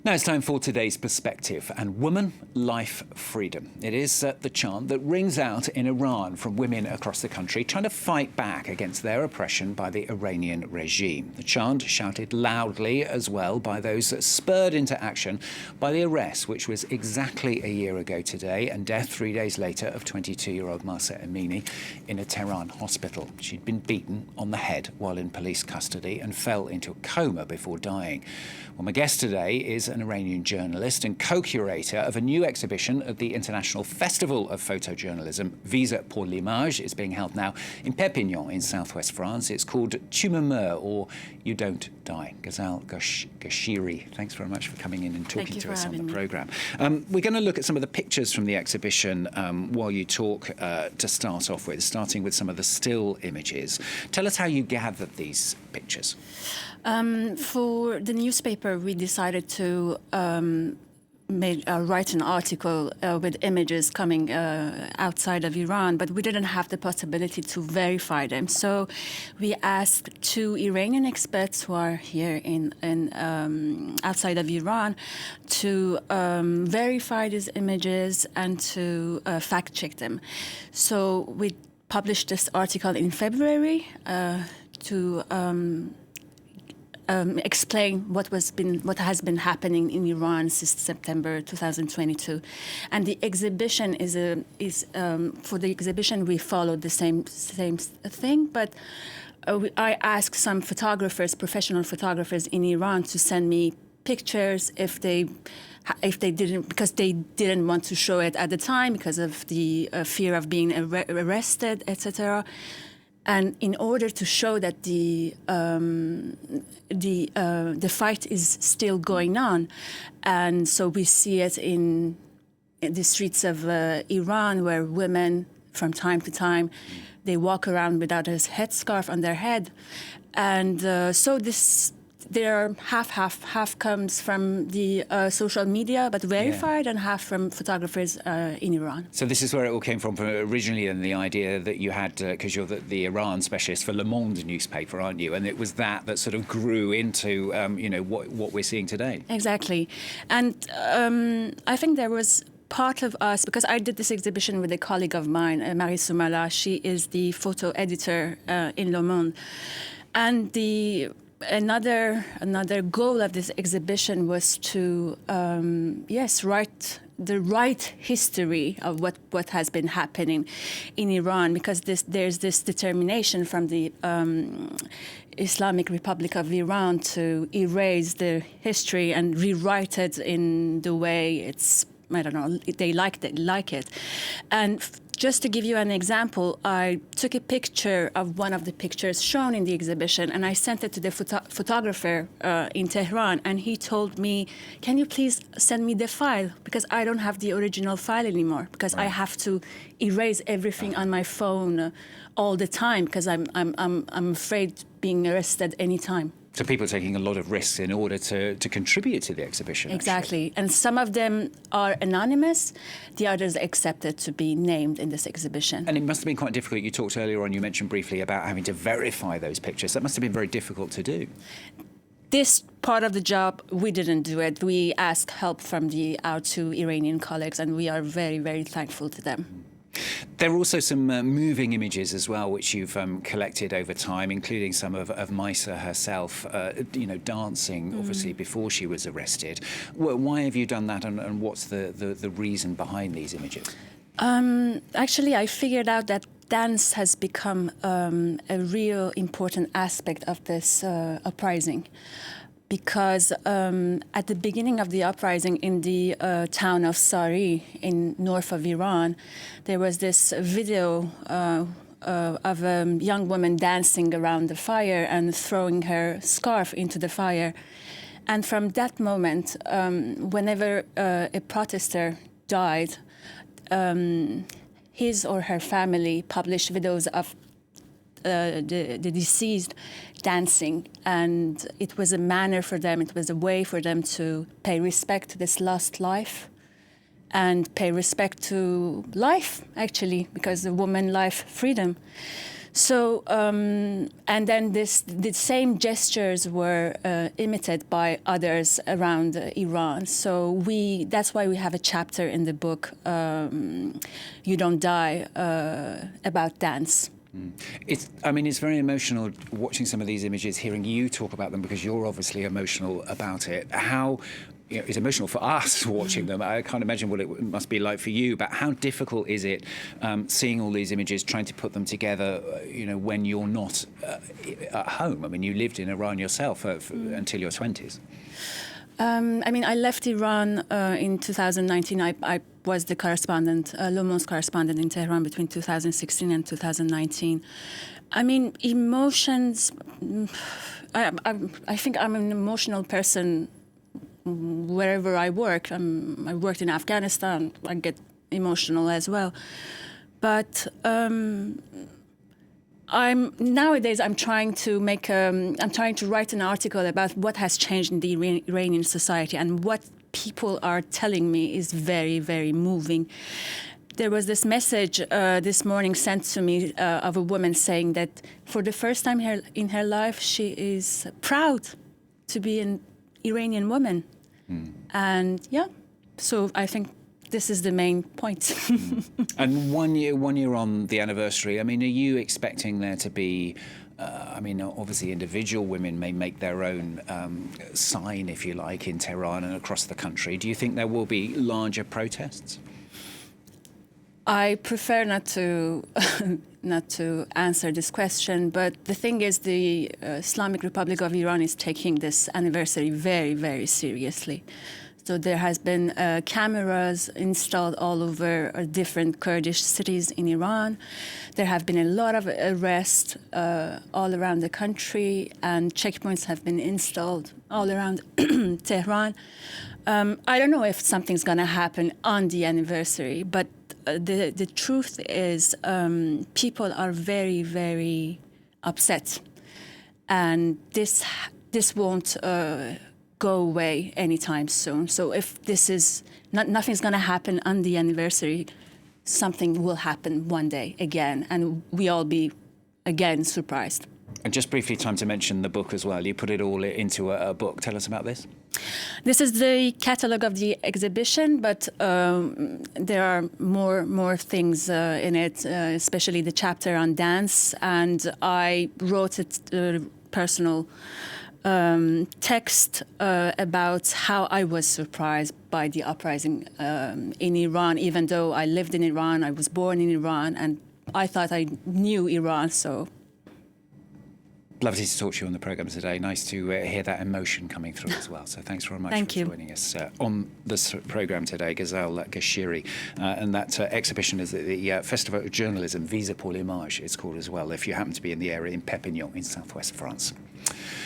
Now it's time for today's perspective and woman, life, freedom. It is the chant that rings out in Iran from women across the country trying to fight back against their oppression by the Iranian regime. The chant shouted loudly as well by those spurred into action by the arrest, which was exactly a year ago today, and death 3 days later of 22-year-old Mahsa Amini in a Tehran hospital. She'd been beaten on the head while in police custody and fell into a coma before dying. Well, my guest today is an Iranian journalist and co-curator of a new exhibition at the International Festival of Photojournalism. Visa pour l'image is being held now in Perpignan in southwest France. It's called Tu me meurs, or You Don't Die. Ghazal Golshiri, thanks very much for coming in and talking to us on the programme. We're going to look at some of the pictures from the exhibition while you talk to start off with, starting with some of the still images. Tell us how you gathered these pictures. For the newspaper, we decided to write an article with images coming outside of Iran, but we didn't have the possibility to verify them. So we asked two Iranian experts who are here in outside of Iran to verify these images and to fact-check them. So we published this article in February to explain what has been happening in Iran since September 2022, and the exhibition is for the exhibition we followed the same thing, but I asked some photographers, professional photographers in Iran, to send me pictures if they didn't, because they didn't want to show it at the time because of the fear of being arrested, etc. And in order to show that the fight is still going on, and so we see it in the streets of Iran, where women, from time to time, they walk around without a headscarf on their head, and so this. There are half comes from the social media, but verified, and half from photographers in Iran. So this is where it all came from originally, and the idea that you had, because you're the Iran specialist for Le Monde newspaper, aren't you? And it was that sort of grew into, what we're seeing today. Exactly. And I think there was part of us, because I did this exhibition with a colleague of mine, Marie Soumala. She is the photo editor in Le Monde. And Another goal of this exhibition was to, write the right history of what has been happening in Iran, because there's this determination from the Islamic Republic of Iran to erase the history and rewrite it in the way it's, I don't know, they like it. And just to give you an example, I took a picture of one of the pictures shown in the exhibition, and I sent it to the photographer in Tehran, and he told me, can you please send me the file, because I don't have the original file anymore, because I have to erase everything on my phone all the time, because I'm afraid being arrested anytime. So people are taking a lot of risks in order to contribute to the exhibition. Exactly. Actually. And some of them are anonymous. The others accepted to be named in this exhibition. And it must have been quite difficult. You talked earlier on, you mentioned briefly about having to verify those pictures. That must have been very difficult to do. This part of the job, we didn't do it. We asked help from our two Iranian colleagues, and we are very, very thankful to them. There are also some moving images as well, which you've collected over time, including some of Mahsa herself, dancing, obviously, before she was arrested. Why have you done that, and what's the reason behind these images? Actually, I figured out that dance has become a real important aspect of this uprising. Because at the beginning of the uprising in the town of Sari in north of Iran, there was this video of a young woman dancing around the fire and throwing her scarf into the fire. And from that moment, whenever a protester died, his or her family published videos of the deceased dancing, and it was a manner for them, it was a way for them to pay respect to this lost life and pay respect to life, actually, because the woman, life, freedom. So, and then the same gestures were imitated by others around Iran. So that's why we have a chapter in the book, You Don't Die, about dance. It's very emotional watching some of these images, hearing you talk about them, because you're obviously emotional about it. How, it's emotional for us watching them. I can't imagine what it must be like for you, but how difficult is it seeing all these images, trying to put them together, when you're not at home? I mean, you lived in Iran yourself until your 20s. I left Iran in 2019. I was the correspondent, Le Monde's correspondent in Tehran between 2016 and 2019. Emotions, I think I'm an emotional person wherever I work. I worked in Afghanistan. I get emotional as well. But nowadays I'm trying to write an article about what has changed in the Iranian society, and what people are telling me is very, very moving. There was this message this morning sent to me of a woman saying that for the first time in her life, she is proud to be an Iranian woman. And so I think this is the main point. And one year on the anniversary, are you expecting there to be, obviously individual women may make their own sign, if you like, in Tehran and across the country. Do you think there will be larger protests? I prefer not to answer this question, but the thing is, the Islamic Republic of Iran is taking this anniversary very, very seriously. So there has been cameras installed all over different Kurdish cities in Iran. There have been a lot of arrests all around the country, and checkpoints have been installed all around Tehran. I don't know if something's going to happen on the anniversary, but the truth is people are very, very upset. And this won't go away anytime soon. So if this is nothing's going to happen on the anniversary, something will happen one day again, and we all be again surprised. And just briefly, time to mention the book as well. You put it all into a book. Tell us about this. This is the catalogue of the exhibition, but there are more things in it, especially the chapter on dance. And I wrote a personal text about how I was surprised by the uprising in Iran, even though I lived in Iran, I was born in Iran, and I thought I knew Iran, so... Lovely to talk to you on the programme today. Nice to hear that emotion coming through as well. So thanks very much for joining us on this programme today, Ghazal Golshiri. And that exhibition is at the Festival of Journalism, Visa pour l'Image, it's called as well, if you happen to be in the area in Perpignan in southwest France.